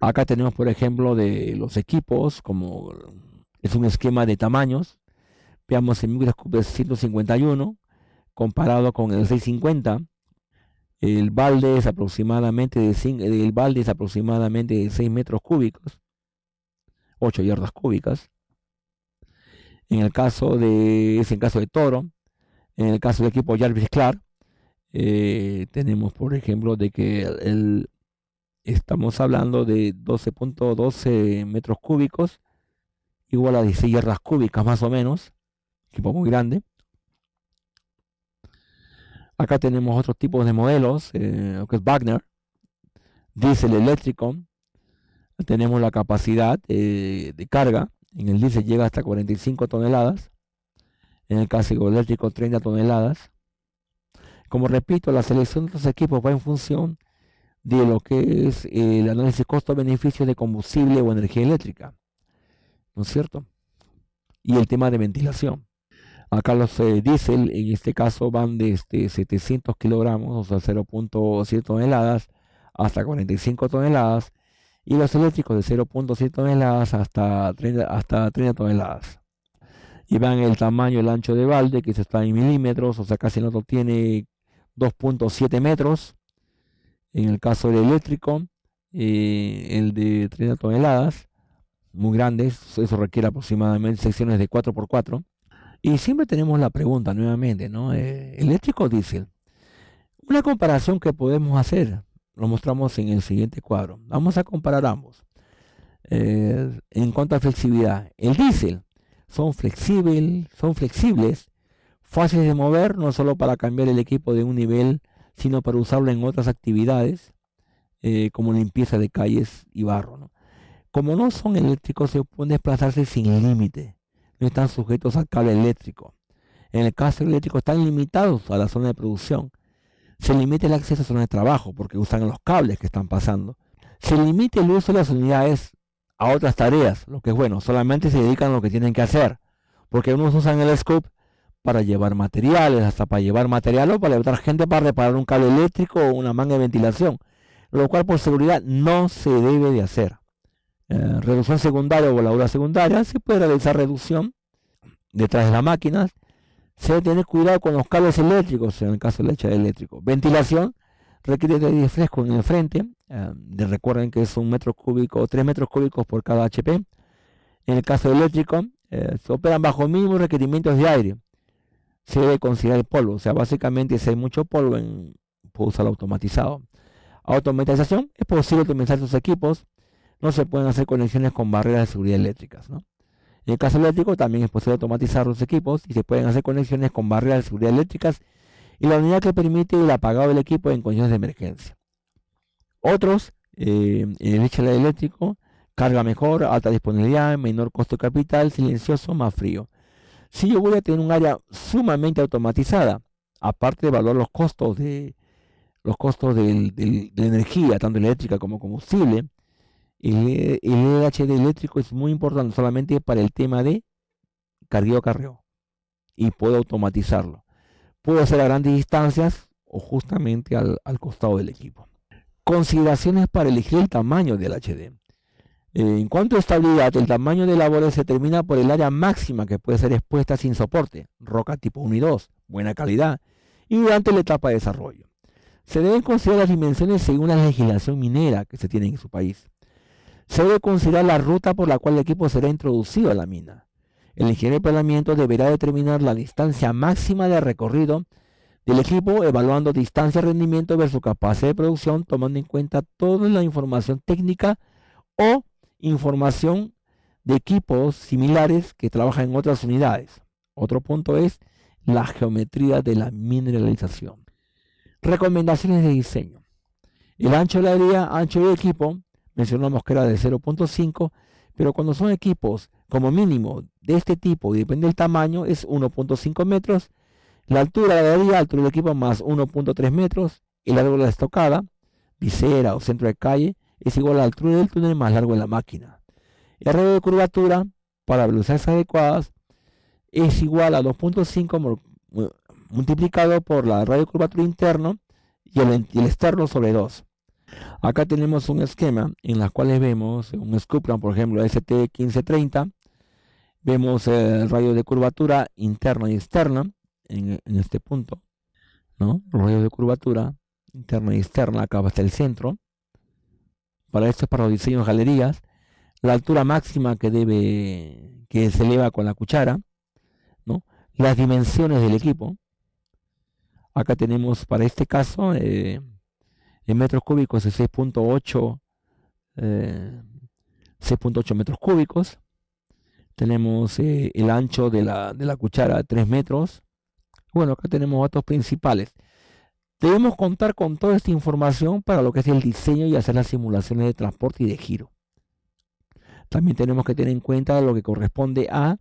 Acá tenemos, por ejemplo, de los equipos, como es un esquema de tamaños. Veamos el microscopio 151 comparado con el 650. El balde es aproximadamente de 6 metros cúbicos, 8 yardas cúbicas. Es en caso de Toro. En el caso del equipo Jarvis Clark, tenemos, por ejemplo, de que estamos hablando de 12.12 metros cúbicos, igual a 16 yardas cúbicas más o menos, equipo muy grande. Acá tenemos otros tipos de modelos, lo que es Wagner, diésel eléctrico. Tenemos la capacidad de carga, en el diésel llega hasta 45 toneladas, en el caso eléctrico 30 toneladas. Como repito, la selección de los equipos va en función de lo que es el análisis costo-beneficio de combustible o energía eléctrica, ¿no es cierto? Y el tema de ventilación. Acá los diésel, en este caso, van desde 700 kilogramos, o sea, 0.7 toneladas, hasta 45 toneladas, y los eléctricos de 0.7 toneladas hasta 30 toneladas. Y van el tamaño, el ancho de balde, que se está en milímetros, o sea, casi el otro tiene 2.7 metros. En el caso del eléctrico, el de 30 toneladas, muy grandes, eso requiere aproximadamente secciones de 4x4. Y siempre tenemos la pregunta nuevamente, ¿no? Eléctrico o diésel. Una comparación que podemos hacer, lo mostramos en el siguiente cuadro. Vamos a comparar ambos. En cuanto a flexibilidad, el diésel son flexibles, fáciles de mover, no solo para cambiar el equipo de un nivel, sino para usarlo en otras actividades, como limpieza de calles y barro, ¿no? Como no son eléctricos, se pueden desplazarse sin límite, no están sujetos al cable eléctrico. En el caso eléctrico están limitados a la zona de producción. Se limita el acceso a zona de trabajo porque usan los cables que están pasando. Se limita el uso de las unidades a otras tareas, lo que es bueno, solamente se dedican a lo que tienen que hacer, porque unos usan el scoop para llevar materiales, hasta para llevar material o para llevar gente para reparar un cable eléctrico o una manga de ventilación, lo cual por seguridad no se debe de hacer. Reducción secundaria o voladura secundaria, se puede realizar reducción detrás de las máquinas. Se debe tener cuidado con los cables eléctricos en el caso del hecho eléctrico. Ventilación requiere de aire fresco en el frente. Recuerden que es 1 metro cúbico o 3 metros cúbicos por cada HP. En el caso eléctrico, se operan bajo mínimos requerimientos de aire. Se debe considerar el polvo. O sea, básicamente si hay mucho polvo, puede usar automatizado. Automatización, es posible optimizar sus equipos. No se pueden hacer conexiones con barreras de seguridad eléctricas, ¿no? En el caso eléctrico también es posible automatizar los equipos y se pueden hacer conexiones con barreras de seguridad eléctricas y la unidad que permite el apagado del equipo en condiciones de emergencia. Otros, en el HLA eléctrico, carga mejor, alta disponibilidad, menor costo de capital, silencioso, más frío. Si yo voy a tener un área sumamente automatizada, aparte de evaluar los costos de la energía, tanto eléctrica como combustible, el LHD eléctrico es muy importante solamente para el tema de cargueo y puedo automatizarlo. Puedo hacer a grandes distancias o justamente al costado del equipo. Consideraciones para elegir el tamaño del HD. En cuanto a estabilidad, el tamaño de la bola se determina por el área máxima que puede ser expuesta sin soporte, roca tipo 1 y 2, buena calidad, y durante la etapa de desarrollo. Se deben considerar las dimensiones según la legislación minera que se tiene en su país. Se debe considerar la ruta por la cual el equipo será introducido a la mina. El ingeniero de planeamiento deberá determinar la distancia máxima de recorrido del equipo, evaluando distancia, rendimiento versus capacidad de producción, tomando en cuenta toda la información técnica o información de equipos similares que trabajan en otras unidades. Otro punto es la geometría de la mineralización. Recomendaciones de diseño. El ancho de la área, ancho del equipo, mencionamos que era de 0.5, pero cuando son equipos como mínimo de este tipo y depende del tamaño, es 1.5 metros. La altura de la área, altura del equipo más 1.3 metros. El largo de la estocada, visera o centro de calle, es igual a la altura del túnel más largo de la máquina. El radio de curvatura para velocidades adecuadas es igual a 2.5 multiplicado por la radio de curvatura interno y el externo sobre 2. Acá tenemos un esquema en las cuales vemos un scoop, por ejemplo, ST1530. Vemos el radio de curvatura interna y externa en este punto, ¿no? Los radios de curvatura interna y externa, acá hasta el centro. Para esto es para los diseños de galerías. La altura máxima que se eleva con la cuchara, ¿no? Las dimensiones del equipo. Acá tenemos para este caso en metros cúbicos de 6.8 metros cúbicos. Tenemos el ancho de la cuchara 3 metros. Bueno, acá tenemos datos principales. Debemos contar con toda esta información para lo que es el diseño y hacer las simulaciones de transporte y de giro. También tenemos que tener en cuenta lo que corresponde a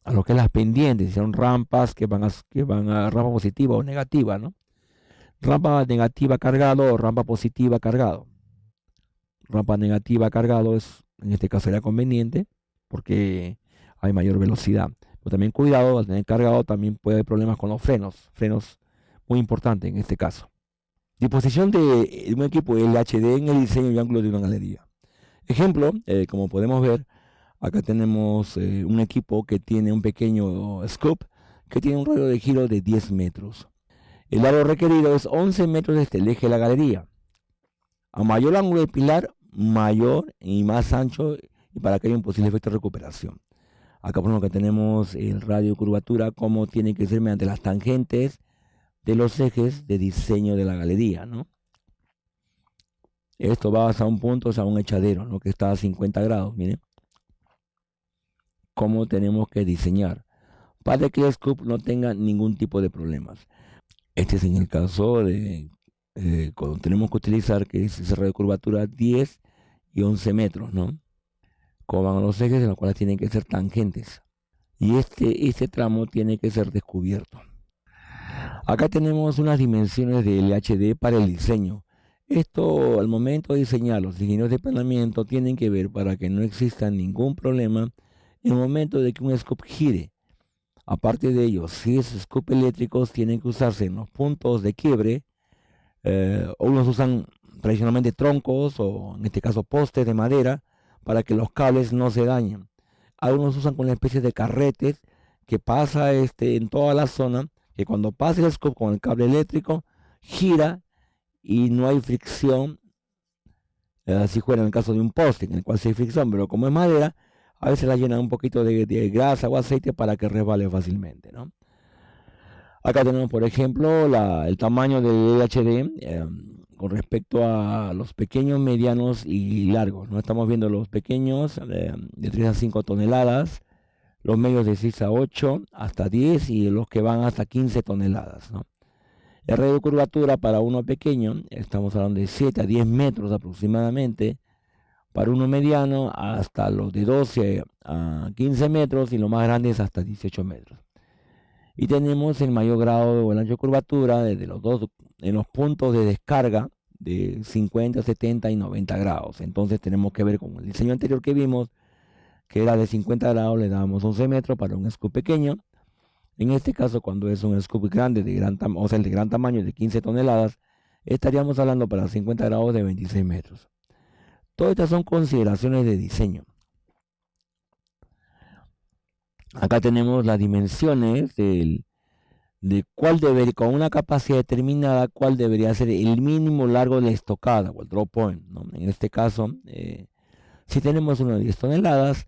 lo que es las pendientes, si son rampas que van a rampa positiva o negativa, ¿no? Rampa negativa cargado o rampa positiva cargado. Rampa negativa cargado en este caso sería conveniente porque hay mayor velocidad. Pero también cuidado, al tener cargado también puede haber problemas con los frenos muy importante en este caso. Disposición de un equipo LHD en el diseño y ángulo de una galería. Ejemplo, como podemos ver, acá tenemos un equipo que tiene un pequeño scope que tiene un radio de giro de 10 metros. El largo requerido es 11 metros desde el eje de la galería. A mayor ángulo de pilar, mayor y más ancho y para que haya un posible efecto de recuperación. Acá por ejemplo que tenemos el radio de curvatura, como tiene que ser mediante las tangentes de los ejes de diseño de la galería, ¿no? Esto va hasta un punto, o sea, un echadero, ¿no? Que está a 50 grados, miren. Cómo tenemos que diseñar para que el scoop no tenga ningún tipo de problemas. Este es en el caso de cuando tenemos que utilizar que es ese radio de curvatura 10 y 11 metros, ¿no? Como van los ejes en los cuales tienen que ser tangentes. Y este tramo tiene que ser descubierto. Acá tenemos unas dimensiones del HD para el diseño. Esto al momento de diseñar los ingenieros de planeamiento tienen que ver para que no exista ningún problema en el momento de que un scoop gire. Aparte de ello, si es scoop eléctricos tienen que usarse en los puntos de quiebre. Unos usan tradicionalmente troncos o en este caso postes de madera para que los cables no se dañen. Algunos usan con una especie de carretes que pasa en toda la zona, que cuando pasa el scoop con el cable eléctrico gira y no hay fricción, así fuera en el caso de un poste en el cual sí hay fricción, pero como es madera, a veces la llenan un poquito de grasa o aceite para que resbale fácilmente, ¿no? Acá tenemos, por ejemplo, el tamaño del LHD con respecto a los pequeños, medianos y largos, ¿no? Estamos viendo los pequeños de 3 a 5 toneladas, los medios de 6 a 8 hasta 10 y los que van hasta 15 toneladas, ¿no? El radio de curvatura para uno pequeño, estamos hablando de 7 a 10 metros aproximadamente, para uno mediano hasta los de 12 a 15 metros y lo más grande es hasta 18 metros. Y tenemos el mayor grado o el ancho de curvatura desde los dos en los puntos de descarga de 50, 70 y 90 grados. Entonces tenemos que ver con el diseño anterior que vimos, que era de 50 grados, le dábamos 11 metros para un scoop pequeño. En este caso, cuando es un scoop grande, o sea, el de gran tamaño de 15 toneladas, estaríamos hablando para 50 grados de 26 metros. Todas estas son consideraciones de diseño. Acá tenemos las dimensiones de con una capacidad determinada, cuál debería ser el mínimo largo de la estocada o el drop point, ¿no? En este caso, si tenemos uno de 10 toneladas,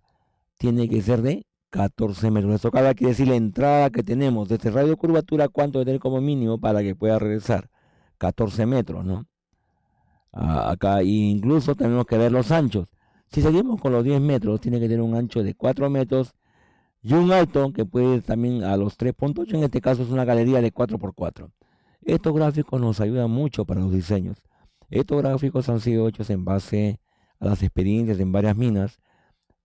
tiene que ser de 14 metros. La estocada quiere decir la entrada que tenemos de este radio de curvatura, cuánto debe tener como mínimo para que pueda regresar. 14 metros, ¿no? Acá incluso tenemos que ver los anchos. Si seguimos con los 10 metros, tiene que tener un ancho de 4 metros y un alto que puede ir también a los 3.8. En este caso es una galería de 4x4. Estos gráficos nos ayudan mucho para los diseños. Estos gráficos han sido hechos en base a las experiencias en varias minas.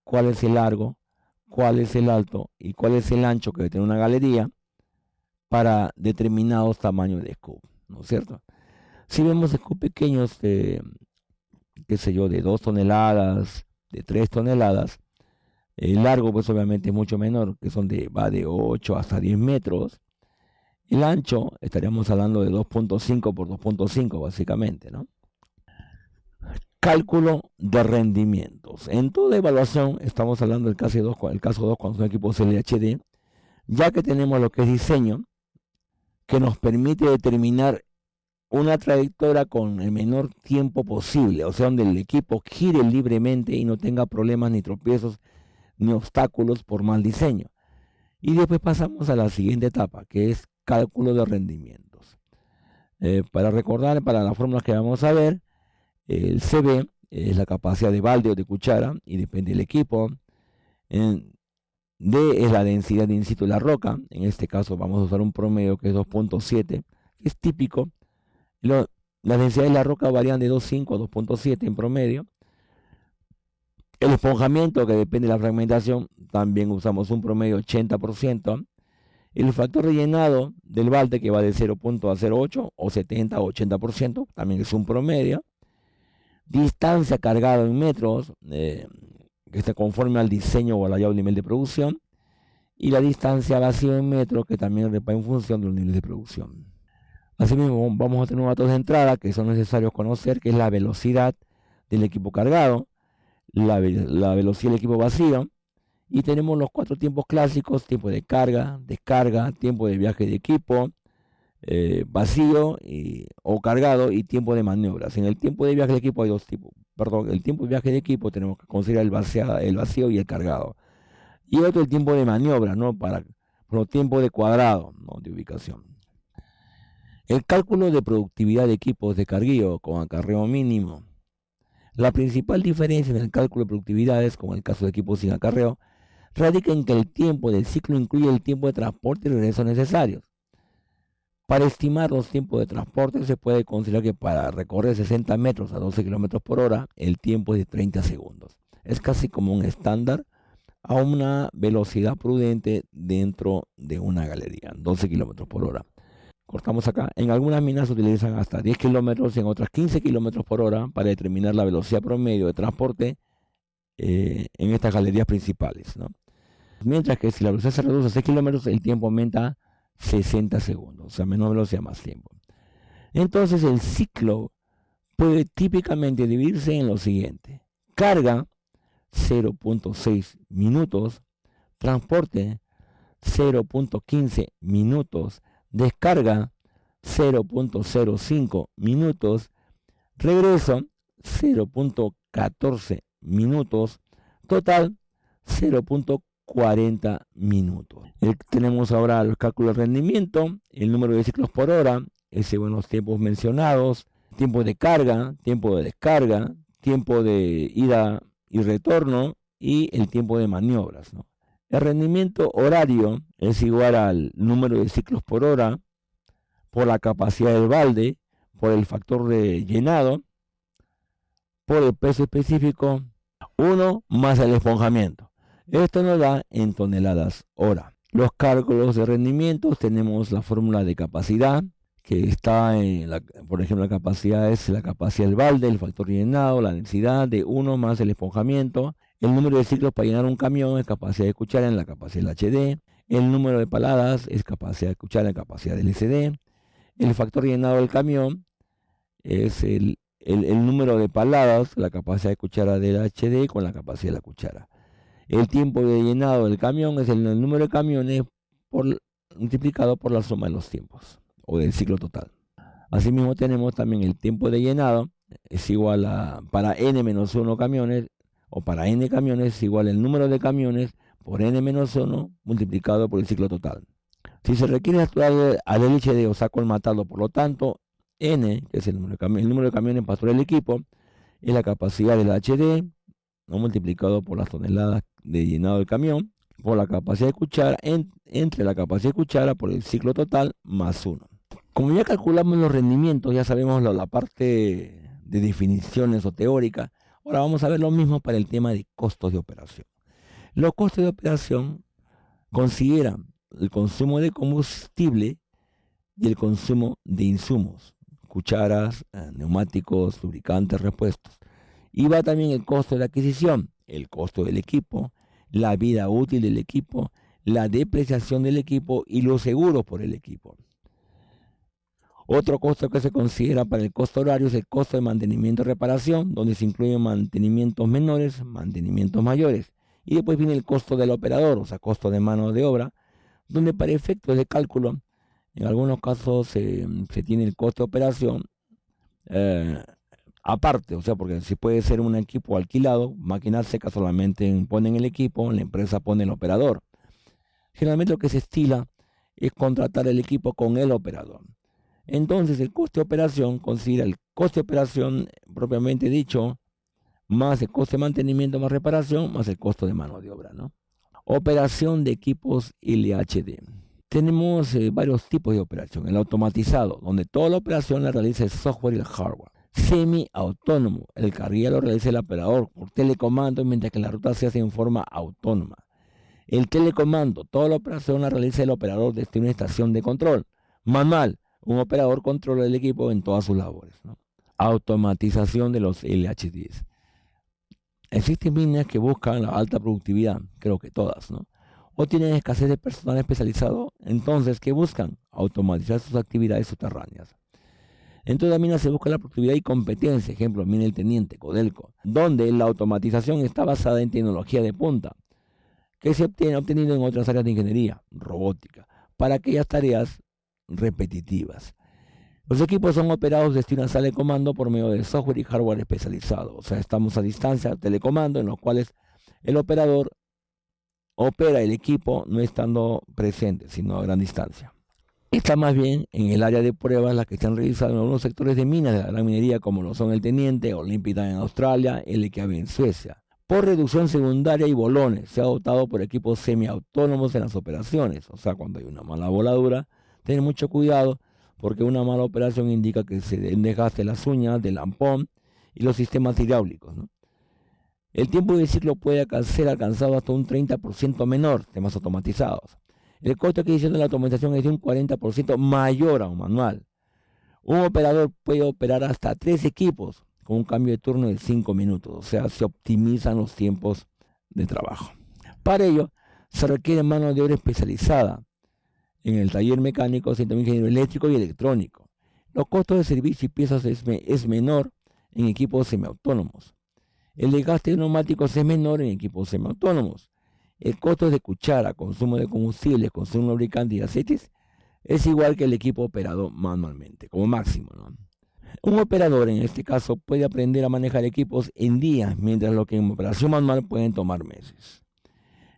¿Cuál es el largo? ¿Cuál es el alto? ¿Y cuál es el ancho que debe tener una galería para determinados tamaños de scoop? ¿No es cierto? Si vemos scoop pequeños de, qué sé yo, de 2 toneladas, de 3 toneladas, el largo pues obviamente es mucho menor, que va de 8 hasta 10 metros, El ancho estaríamos hablando de 2.5 por 2.5 básicamente, ¿no? Cálculo de rendimientos. En toda evaluación estamos hablando del caso 2, cuando son equipos LHD, ya que tenemos lo que es diseño, que nos permite determinar una trayectoria con el menor tiempo posible, o sea, donde el equipo gire libremente y no tenga problemas ni tropiezos ni obstáculos por mal diseño. Y después pasamos a la siguiente etapa, que es cálculo de rendimientos. Para recordar, para las fórmulas que vamos a ver, el CB es la capacidad de balde o de cuchara y depende del equipo. D es la densidad de in situ de la roca. En este caso vamos a usar un promedio que es 2.7, que es típico. Las densidades de la roca varían de 2.5 a 2.7 en promedio. El esponjamiento, que depende de la fragmentación, también usamos un promedio 80%. El factor de llenado del balde, que va de 0.08 o 70 a 80%, también es un promedio. Distancia cargada en metros, que está conforme al diseño o al hallado nivel de producción. Y la distancia vacío en metros, que también va en función de los niveles de producción. Asimismo, vamos a tener unos datos de entrada que son necesarios conocer, que es la velocidad del equipo cargado, la velocidad del equipo vacío, y tenemos los 4 tiempos clásicos: tiempo de carga, descarga, tiempo de viaje de equipo, vacío o cargado, y tiempo de maniobras. En el tiempo de viaje de equipo hay dos tipos. Perdón, el tiempo de viaje de equipo tenemos que considerar el vacío y el cargado. Y otro el tiempo de maniobra, ¿no? Por el tiempo de cuadrado, ¿no? De ubicación. El cálculo de productividad de equipos de carguío con acarreo mínimo. La principal diferencia en el cálculo de productividades, como en el caso de equipos sin acarreo, radica en que el tiempo del ciclo incluye el tiempo de transporte y regreso necesarios. Para estimar los tiempos de transporte se puede considerar que para recorrer 60 metros a 12 km por hora, el tiempo es de 30 segundos. Es casi como un estándar a una velocidad prudente dentro de una galería, 12 km por hora. Cortamos acá. En algunas minas se utilizan hasta 10 kilómetros y en otras 15 kilómetros por hora para determinar la velocidad promedio de transporte en estas galerías principales, ¿no? Mientras que si la velocidad se reduce a 6 kilómetros, el tiempo aumenta 60 segundos, o sea, menor velocidad, más tiempo. Entonces, el ciclo puede típicamente dividirse en lo siguiente: carga, 0.6 minutos, transporte, 0.15 minutos, descarga, 0.05 minutos, regreso, 0.14 minutos, total, 0.40 minutos. Tenemos ahora los cálculos de rendimiento, el número de ciclos por hora, según los tiempos mencionados, tiempo de carga, tiempo de descarga, tiempo de ida y retorno y el tiempo de maniobras, ¿no? El rendimiento horario es igual al número de ciclos por hora por la capacidad del balde, por el factor de llenado, por el peso específico, 1 más el esponjamiento. Esto nos da en toneladas hora. Los cálculos de rendimientos, tenemos la fórmula de capacidad, que está por ejemplo, la capacidad es la capacidad del balde, el factor de llenado, la densidad de 1 más el esponjamiento. El número de ciclos para llenar un camión es capacidad de cuchara en la capacidad del HD. El número de paladas es capacidad de cuchara en capacidad del SD. El factor de llenado del camión es el número de paladas, la capacidad de cuchara del HD con la capacidad de la cuchara. El tiempo de llenado del camión es el número de camiones multiplicado por la suma de los tiempos o del ciclo total. Asimismo tenemos también el tiempo de llenado, es igual a, para n-1 camiones, o para n camiones es igual el número de camiones por n-1 multiplicado por el ciclo total. Si se requiere actuar al LHD o saco el matado, por lo tanto, n, que es el número de camiones para el equipo, es la capacidad del HD, ¿no? Multiplicado por las toneladas de llenado del camión, por la capacidad de cuchara, entre la capacidad de cuchara por el ciclo total, más 1. Como ya calculamos los rendimientos, ya sabemos la parte de definiciones o teórica, ahora vamos a ver lo mismo para el tema de costos de operación. Los costos de operación consideran el consumo de combustible y el consumo de insumos, cucharas, neumáticos, lubricantes, repuestos. Y va también el costo de adquisición, el costo del equipo, la vida útil del equipo, la depreciación del equipo y los seguros por el equipo. Otro costo que se considera para el costo horario es el costo de mantenimiento y reparación, donde se incluyen mantenimientos menores, mantenimientos mayores. Y después viene el costo del operador, o sea, costo de mano de obra, donde para efectos de cálculo, en algunos casos se tiene el costo de operación eh, aparte, o sea, porque si puede ser un equipo alquilado, máquina seca solamente ponen el equipo, la empresa pone el operador. Generalmente lo que se estila es contratar el equipo con el operador. Entonces el coste de operación considera el coste de operación propiamente dicho, más el coste de mantenimiento más reparación, más el costo de mano de obra, ¿no? Operación de equipos LHD. Tenemos varios tipos de operación. El automatizado, donde toda la operación la realiza el software y el hardware. Semi-autónomo, el carril lo realiza el operador por telecomando, mientras que la ruta se hace en forma autónoma. El telecomando, toda la operación la realiza el operador desde una estación de control. Manual, un operador controla el equipo en todas sus labores, ¿no? Automatización de los LHDs. Existen líneas que buscan la alta productividad, creo que todas, ¿no? O tienen escasez de personal especializado, entonces, ¿qué buscan? Automatizar sus actividades subterráneas. En toda mina se busca la productividad y competencia, ejemplo, mina el teniente, Codelco, donde la automatización está basada en tecnología de punta, que se obtiene obtenido en otras áreas de ingeniería, robótica, para aquellas tareas repetitivas. Los equipos son operados desde una sala de comando por medio de software y hardware especializado. O sea, estamos a distancia, telecomando, en los cuales el operador opera el equipo no estando presente, sino a gran distancia. Está más bien en el área de pruebas las que se han realizado en algunos sectores de minas de la gran minería, como lo son el Teniente, Olympic Dam en Australia, el LKAB en Suecia. Por reducción secundaria y bolones, se ha optado por equipos semiautónomos en las operaciones. O sea, cuando hay una mala voladura, tener mucho cuidado, porque una mala operación indica que se desgaste las uñas del lampón y los sistemas hidráulicos, ¿no? El tiempo de ciclo puede ser alcanzado hasta un 30% menor, temas automatizados. El costo de adquisición de la automatización es de un 40% mayor a un manual. Un operador puede operar hasta 3 equipos con un cambio de turno de 5 minutos, o sea, se optimizan los tiempos de trabajo. Para ello, se requiere mano de obra especializada en el taller mecánico, también ingeniero eléctrico y electrónico. Los costos de servicio y piezas es menor en equipos semiautónomos. El desgaste de neumáticos es menor en equipos semiautónomos. El costo de cuchara, consumo de combustibles, consumo de lubricante y aceites es igual que el equipo operado manualmente, como máximo, ¿no? Un operador en este caso puede aprender a manejar equipos en días, mientras lo que en operación manual pueden tomar meses.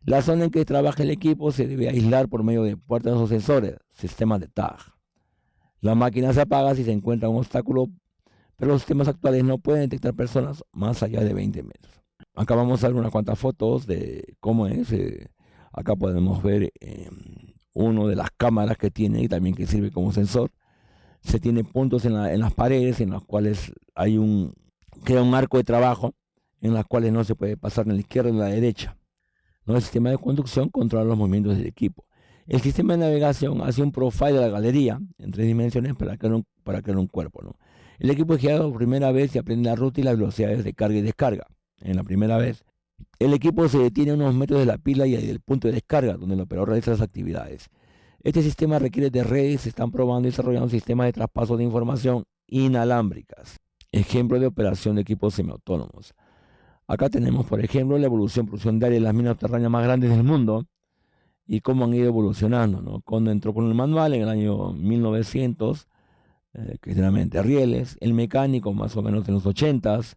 La zona en que trabaja el equipo se debe aislar por medio de puertas o sensores, sistemas de tag. La máquina se apaga si se encuentra un obstáculo, pero los sistemas actuales no pueden detectar personas más allá de 20 metros. Acá vamos a ver unas cuantas fotos de cómo es. Acá podemos ver uno de las cámaras que tiene y también que sirve como sensor. Se tiene puntos en las paredes en los cuales queda un arco de trabajo en las cuales no se puede pasar ni a la izquierda ni a la derecha, ¿no? El sistema de conducción controla los movimientos del equipo. El sistema de navegación hace un profile de la galería en 3 dimensiones para crear un cuerpo, ¿no? El equipo es guiado por primera vez y aprende la ruta y las velocidades de carga y descarga. En la primera vez, el equipo se detiene a unos metros de la pila y del punto de descarga, donde el operador realiza las actividades. Este sistema requiere de redes, se están probando y desarrollando sistemas de traspaso de información inalámbricas. Ejemplo de operación de equipos semiautónomos. Acá tenemos, por ejemplo, la producción de área de las minas subterráneas más grandes del mundo y cómo han ido evolucionando, ¿no? Cuando entró con el manual en el año 1900, que generalmente rieles, el mecánico más o menos en los 80s,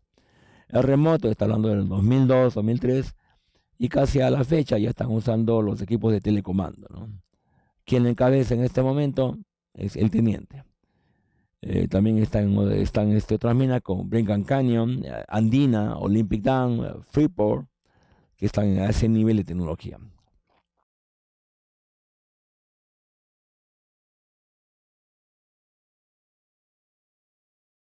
el remoto está hablando del 2002, 2003, y casi a la fecha ya están usando los equipos de telecomando, ¿no? Quien encabeza en este momento es el teniente. También están otras minas como Brincan Canyon, Andina, Olympic Dam, Freeport, que están a ese nivel de tecnología.